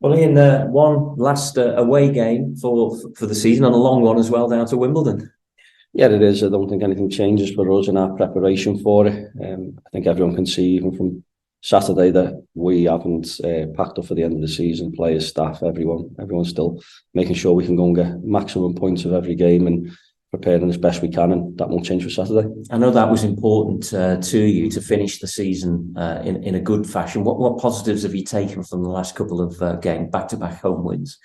Well, in one last away game for the season, and a long one as well, down to Wimbledon. Yeah, it is. I don't think anything changes for us in our preparation for it. I think everyone can see even from Saturday that we haven't packed up for the end of the season. Players, staff, everyone's still making sure we can go and get maximum points of every game and preparing as best we can, and that won't change for Saturday. I know that was important to you to finish the season in a good fashion. What positives have you taken from the last couple of games, back-to-back home wins?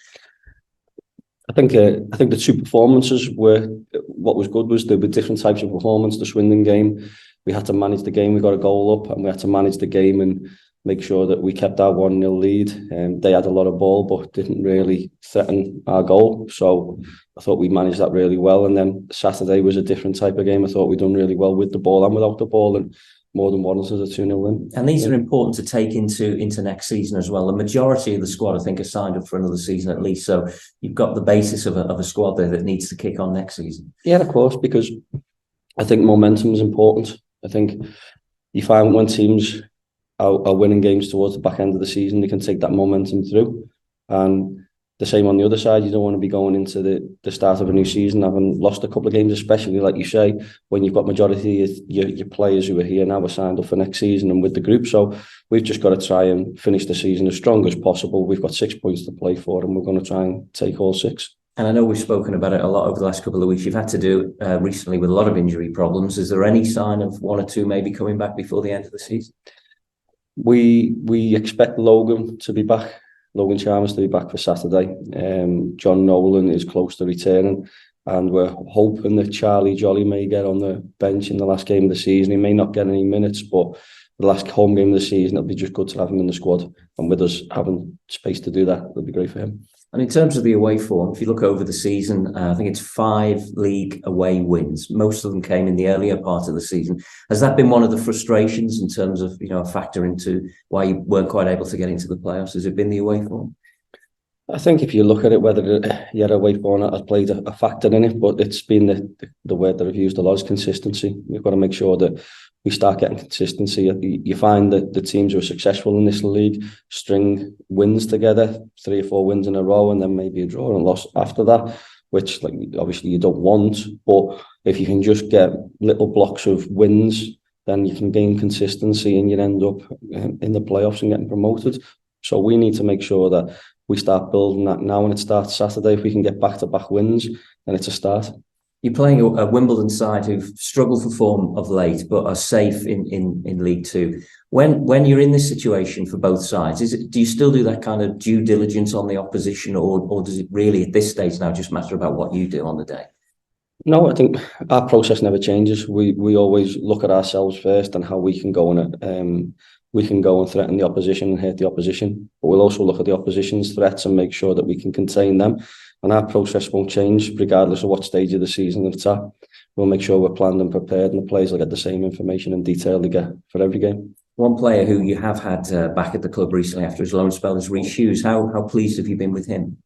I think the two performances were what was good was there were different types of performance. The Swindon game, we had to manage the game. We got a goal up, and we had to manage the game and make sure that we kept our 1-0 lead. They had a lot of ball, but didn't really threaten our goal. So I thought we managed that really well. And then Saturday was a different type of game. I thought we'd done really well with the ball and without the ball, and more than once as a 2-0 win. And these are important to take into next season as well. The majority of the squad, I think, are signed up for another season at least. So you've got the basis of a squad there that needs to kick on next season. Yeah, of course, because I think momentum is important. I think you find when teams are winning games towards the back end of the season, they can take that momentum through. And the same on the other side, you don't want to be going into the start of a new season having lost a couple of games, especially like you say, when you've got majority of your players who are here now are signed up for next season and with the group. So we've just got to try and finish the season as strong as possible. We've got 6 points to play for, and we're going to try and take all 6. And I know we've spoken about it a lot over the last couple of weeks. You've had to do it recently with a lot of injury problems. Is there any sign of one or two maybe coming back before the end of the season? We expect Logan to be back. Logan Chalmers to be back for Saturday. John Nolan is close to returning, and we're hoping that Charlie Jolly may get on the bench in the last game of the season. He may not get any minutes, but the last home game of the season, it'll be just good to have him in the squad. And with us having space to do that, it'll be great for him. And in terms of the away form, if you look over the season, I think it's 5 league away wins. Most of them came in the earlier part of the season. Has that been one of the frustrations in terms of, a factor into why you weren't quite able to get into the playoffs? Has it been the away form? I think if you look at it, whether away form has played a factor in it, but it's been the word that I've used a lot is consistency. We've got to make sure that we start getting consistency. You find that the teams who are successful in this league string wins together, 3 or 4 wins in a row, and then maybe a draw and loss after that, which obviously you don't want. But if you can just get little blocks of wins, then you can gain consistency and you end up in the playoffs and getting promoted. So we need to make sure that we start building that now, and it starts Saturday. If we can get back-to-back wins, then it's a start. You're playing a Wimbledon side who've struggled for form of late, but are safe in League Two. When you're in this situation for both sides, do you still do that kind of due diligence on the opposition, or does it really at this stage now just matter about what you do on the day? No, I think our process never changes. We always look at ourselves first and how we can go and threaten the opposition and hurt the opposition. But we'll also look at the opposition's threats and make sure that we can contain them. And our process won't change regardless of what stage of the season it's at. We'll make sure we're planned and prepared, and the players will get the same information and detail they get for every game. One player who you have had back at the club recently after his loan spell is Rhys Hughes. How pleased have you been with him?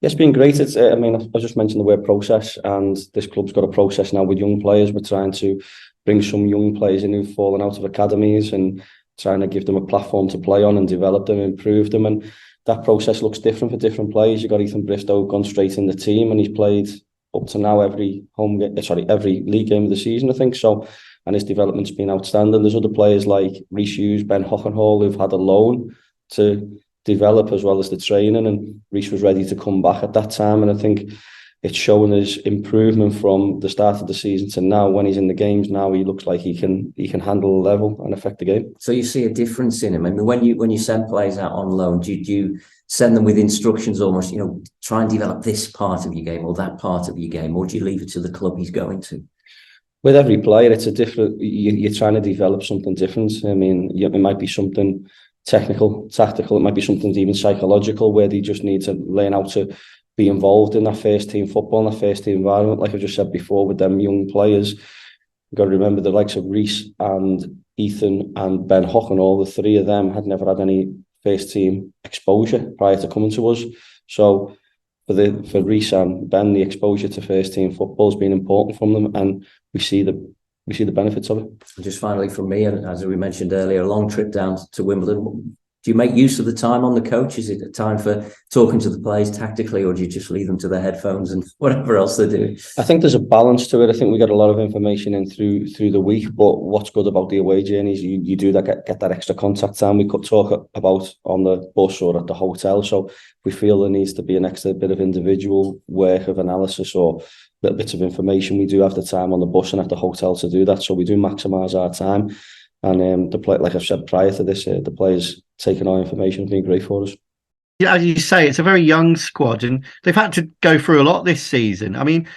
It's been great. I just mentioned the word process, and this club's got a process now with young players. We're trying to bring some young players in who've fallen out of academies and trying to give them a platform to play on and develop them, improve them. And that process looks different for different players. You've got Ethan Bristow gone straight in the team, and he's played up to now every league game of the season, I think so. And his development's been outstanding. There's other players like Rhys Hughes, Ben Hockenhall, who've had a loan to develop as well as the training, and Rhys was ready to come back at that time. And I think it's showing his improvement from the start of the season to now. When he's in the games now, he looks like he can handle the level and affect the game. So you see a difference in him. I mean, when you send players out on loan, do you send them with instructions almost, try and develop this part of your game or that part of your game, or do you leave it to the club he's going to? With every player, it's a different. You're trying to develop something different. I mean, it might be something technical, tactical. It might be something even psychological, where they just need to learn how to be involved in that first team football, in that first team environment. Like I just said before, with them young players, you've got to remember the likes of Rhys and Ethan and Ben Hockenhall, the 3 of them had never had any first team exposure prior to coming to us. So for Rhys and Ben, the exposure to first team football has been important from them, and we see the benefits of it. And just finally from me, and as we mentioned earlier, a long trip down to Wimbledon. Do you make use of the time on the coach? Is it a time for talking to the players tactically, or do you just leave them to their headphones and whatever else they're doing? I think there's a balance to it. I think we get a lot of information in through the week, but what's good about the away journeys, you do that get that extra contact time. We could talk about on the bus or at the hotel. So if we feel there needs to be an extra bit of individual work of analysis or little bits of information, we do have the time on the bus and at the hotel to do that. So we do maximise our time. And like I've said prior to this, the players taking our information has been great for us. Yeah, as you say, it's a very young squad, and they've had to go through a lot this season. I mean,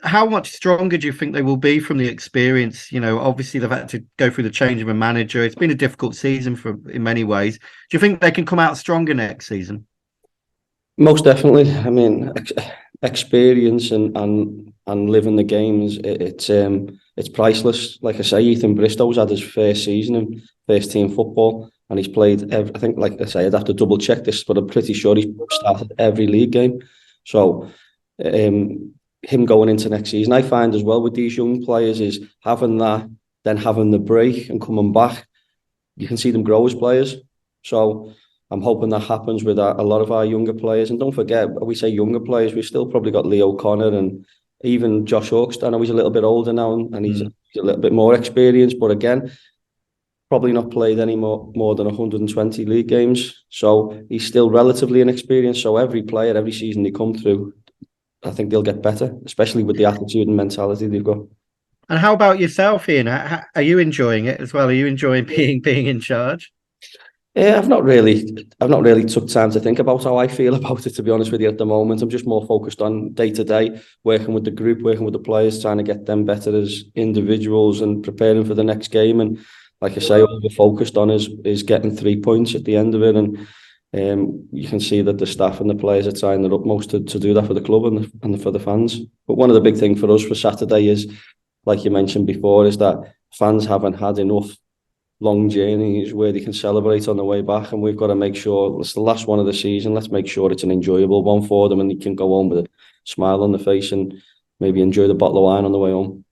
how much stronger do you think they will be from the experience? You know, obviously they've had to go through the change of a manager. It's been a difficult season in many ways. Do you think they can come out stronger next season? Most definitely. I mean, experience and living the games, it's priceless. Like I say, Ethan Bristow's had his first season in first team football, and he's played I think, like I say, I'd have to double check this, but I'm pretty sure he's started every league game. So him going into next season, I find as well with these young players is having that, then having the break and coming back, you can see them grow as players. So I'm hoping that happens with a lot of our younger players. And don't forget, we say younger players, we've still probably got Leo Connor and even Josh Hawks. I know he's a little bit older now and he's a little bit more experienced, but again, probably not played any more than 120 league games. So he's still relatively inexperienced. So every player, every season they come through, I think they'll get better, especially with the attitude and mentality they've got. And how about yourself, Ian? Are you enjoying it as well? Are you enjoying being in charge? Yeah, I've not really took time to think about how I feel about it, to be honest with you, at the moment. I'm just more focused on day to day, working with the group, working with the players, trying to get them better as individuals and preparing for the next game. And like I say, all we're focused on is getting 3 points at the end of it. And you can see that the staff and the players are trying their utmost to do that for the club and for the fans. But one of the big things for us for Saturday is, like you mentioned before, is that fans haven't had enough long journeys where they can celebrate on the way back, and we've got to make sure it's the last one of the season. Let's make sure it's an enjoyable one for them and they can go home with a smile on the face and maybe enjoy the bottle of wine on the way home.